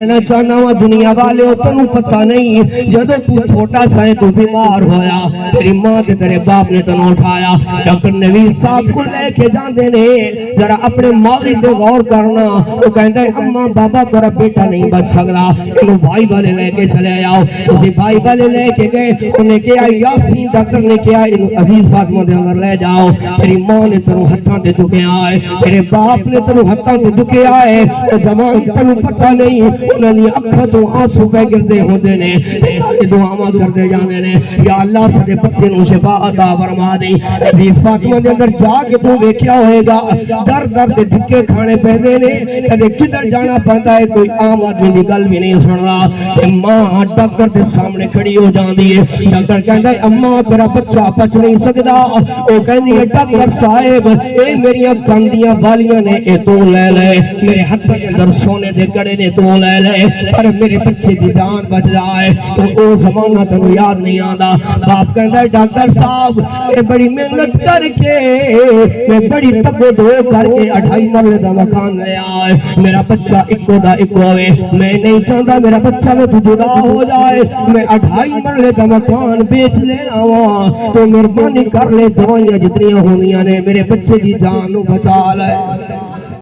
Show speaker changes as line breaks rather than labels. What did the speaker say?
کہنا چاہنا ہوا دنیا والے ہو تنوں پتہ نہیں جدو تو چھوٹا سا ہے تو بیمار ہویا تیری ماں تے تیرے باپ نے تنوں اٹھایا ڈاکٹر نوید صاحب کو لے کے جاندے نے ذرا اپنے ماضی پہ غور کرنا وہ کہتا ہے اماں بابا تیرا بیٹا نہیں بچ سکتا انہوں بھائی والے لے کے چلے آؤ اسی بھائی والے لے کے گئے انہیں کیا یاسین ڈاکٹر نے کیا انہوں عزیز فاطمہ دے اندر لے جاؤ تیری ماں نے تنوں ہتھاں تے دکے آئے تیرے باپ نے تنوں ہتھاں تے دکے آئے تو زمان تنوں پتہ نہیں انہوں نے اکھا تو آنسو پہ گردے ہوندے نے دعاواں کردے جانے نے یا اللہ سدے پتے نوں شفا عطا فرما دے عزیز فاطمہ دے اندر جا کے تو ویکھیا ہوئے گا در در دے دھکے کھانے پیندے نے کدے کدھر جانا پیندا ہے کوئی عام آدمی دی گل بھی نہیں سندا تے ماں ڈاکٹر دے سامنے کھڑی ہو جاندی ہے ڈاکٹر کہندا ہے اماں تیرا بچہ بچ نہیں سکدا او کہندی ہے ڈاکٹر صاحب اے میریاں کاندیاں والیاں نے اے تو لے لے میرے ہاتھ دے اندر سونے دے کڑے نے تو لے لے پر میرے بچے دی جان بچ جائے تو او زمانہ تنوں یاد نہیں آندا باپ کہندا ہے ڈاکٹر صاحب اے بڑی محنت کر کے میں بڑی تگو دو کر کے 2.5 مرلے دا مکان لے آئے میرا بچہ اکو دا اکو ہوئے میں نہیں چاہتا میرا بچہ میں تو جدا ہو جائے میں 2.5 مرلے دا مکان بیچ لینا ہوا تو مہربانی کر لے دوائیاں جتنی ہونیاں نے میرے بچے دی جان نو بچا لے